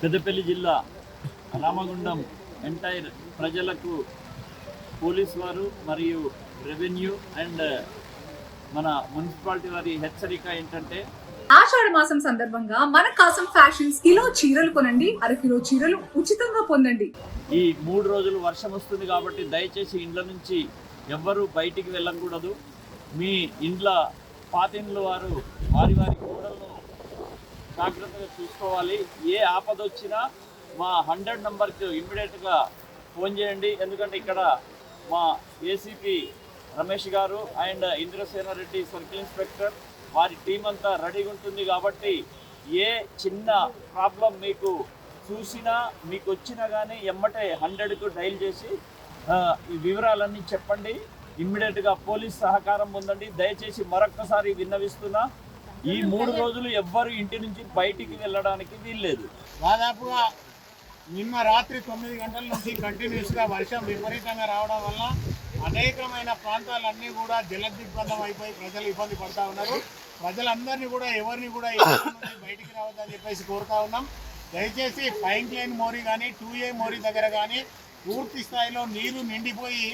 పెద్దపల్లి జిల్లా రామగుండం ఎంటైర్ ప్రజలకు పోలీస్ వారు మరియు రెవెన్యూ అండ్ మన మున్సిపాలిటీ వారి హెచ్చరిక ఏంటంటే ఆషాఢ మాసం సందర్భంగా మన కాసం ఫ్యాషన్స్ కిలో చీరలు కొనండి, అరకిలో చీరలు ఉచితంగా పొందండి. ఈ 3 రోజులు వర్షం వస్తుంది కాబట్టి దయచేసి ఇండ్ల నుంచి ఎవ్వరూ బయటికి వెళ్ళకూడదు. మీ ఇండ్ల పాతిండ్ల వారు వారి గోడలను జాగ్రత్తగా చూసుకోవాలి. ఏ ఆపద వచ్చినా మా 100 నంబర్కి ఇమ్మీడియట్గా ఫోన్ చేయండి. ఎందుకంటే ఇక్కడ మా ఏసీపీ రమేష్ గారు అండ్ ఇంద్రసేనారెడ్డి సర్కిల్ ఇన్స్పెక్టర్ వారి టీం అంతా రెడీగా ఉంటుంది. కాబట్టి ఏ చిన్న ప్రాబ్లం మీకు చూసినా మీకు వచ్చినా కానీ ఎమ్మటే 100కు డైల్ చేసి ఈ వివరాలన్నీ చెప్పండి. ఇమ్మీడియట్గా పోలీస్ సహకారం పొందండి. దయచేసి మరొక్కసారి విన్నవిస్తున్నా, ఈ 3 రోజులు ఎవ్వరు ఇంటి నుంచి బయటికి వెళ్ళడానికి వీల్లేదు. దాదాపుగా నిన్న రాత్రి 9 గంటల నుంచి కంటిన్యూస్గా వర్షం విపరీతంగా రావడం వల్ల అనేకమైన ప్రాంతాలన్నీ కూడా జలదిగ్బంధం అయిపోయి ప్రజలు ఇబ్బంది పడుతూ ఉన్నారు. ప్రజలందరినీ కూడా ఎవరిని కూడా ఇబ్బంది నుంచి బయటికి రావద్దని చెప్పేసి కోరుతా ఉన్నాం. దయచేసి పైన్ లైన్ మోరీ కానీ 2A మోరీ దగ్గర కానీ పూర్తి స్థాయిలో నీరు నిండిపోయి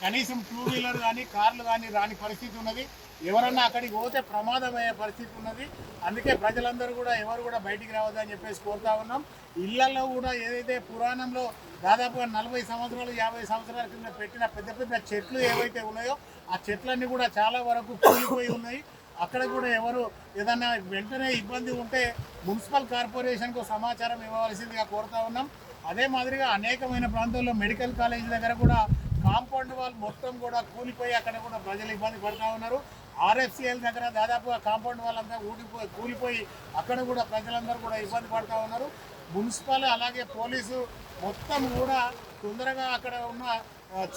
కనీసం 2 వీలర్ కానీ కార్లు కానీ రాని పరిస్థితి ఉన్నది. ఎవరన్నా అక్కడికి పోతే ప్రమాదమయ్యే పరిస్థితి ఉన్నది. అందుకే ప్రజలందరూ కూడా ఎవరు కూడా బయటికి రావద్దని చెప్పేసి కోరుతా ఉన్నాం. ఇళ్లలో కూడా ఏదైతే పురాణంలో దాదాపుగా 40 సంవత్సరాలు 50 సంవత్సరాల కింద పెట్టిన పెద్ద పెద్ద చెట్లు ఏవైతే ఉన్నాయో ఆ చెట్లన్నీ కూడా చాలా వరకు కూలిపోయి ఉన్నాయి. అక్కడ కూడా ఎవరు ఏదన్నా వెంటనే ఇబ్బంది ఉంటే మున్సిపల్ కార్పొరేషన్కు సమాచారం ఇవ్వవలసిందిగా కోరుతా ఉన్నాం. అదే మాదిరిగా అనేకమైన ప్రాంతాల్లో మెడికల్ కాలేజీ దగ్గర కూడా కాంపౌండ్ వాల్ మొత్తం కూడా కూలిపోయి అక్కడ కూడా ప్రజలు ఇబ్బంది పడుతూ ఉన్నారు. RFCL దగ్గర దాదాపుగా కాంపౌండ్ వాల్ అంతా కూలిపోయి అక్కడ కూడా ప్రజలందరూ కూడా ఇబ్బంది పడుతూ ఉన్నారు. మున్సిపల్ అలాగే పోలీసు మొత్తం కూడా తొందరగా అక్కడ ఉన్న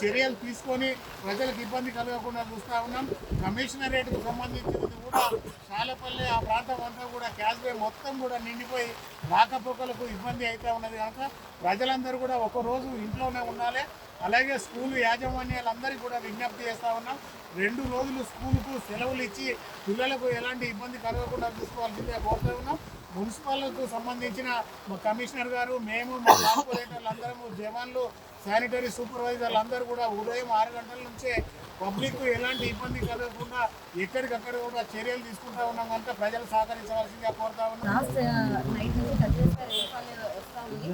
చర్యలు తీసుకొని ప్రజలకు ఇబ్బంది కలగకుండా చూస్తూ ఉన్నాం. కమిషనరేట్కు సంబంధించినది కూడా చాలపల్లి ఆ ప్రాంతం అంతా కూడా క్యాష్వే మొత్తం కూడా నిండిపోయి రాకపోకలకు ఇబ్బంది అవుతూ ఉన్నది. కనుక ప్రజలందరూ కూడా ఒకరోజు ఇంట్లోనే ఉండాలి. అలాగే స్కూల్ యాజమాన్యాలందరికీ కూడా విజ్ఞప్తి చేస్తూ ఉన్నాం, 2 రోజులు స్కూలుకు సెలవులు ఇచ్చి పిల్లలకు ఎలాంటి ఇబ్బంది కలగకుండా చూసుకోవాల్సిందిగా కోరుతూ ఉన్నాం. మున్సిపల్కు సంబంధించిన మా కమిషనర్ గారు, మేము, మా కార్పొరేటర్లు అందరము, జవాన్లు, శానిటరీ సూపర్వైజర్లు అందరూ కూడా ఉదయం 6 గంటల నుంచే పబ్లిక్ ఎలాంటి ఇబ్బంది కలగకుండా ఎక్కడికక్కడ కూడా చర్యలు తీసుకుంటా ఉన్నాం. కనుక ప్రజలు సహకరించవలసిందిగా కోరుతా ఉన్నాం. లాస్ట్ నైట్ నుంచి కంటిన్యూస్గా రెయిన్ఫాల్ వస్తూ ఉంది.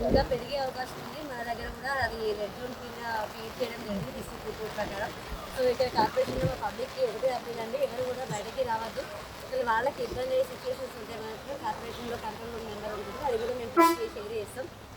ఇంకా పెరిగే అవకాశం ఉంది. మన దగ్గర కూడా అది రెడ్ జోన్ కింద క్రియేట్ చేయడం జరిగింది డిస్ట్రిక్ట్ రిపోర్ట్ ప్రకారం. సో ఇక్కడ కార్పొరేషన్లో పబ్లిక్కి ఒకటే అప్పీల్ అండి, ఎవరు కూడా బయటకి రావద్దు. అసలు వాళ్ళకి ఇబ్బంది అయ్యే సిచ్యువేషన్స్ ఉంటే మాత్రం కార్పొరేషన్లో కంట్రోల్ రూమ్ నెంబర్ ఉంటుంది, అది కూడా మేము షేర్ చేస్తాం.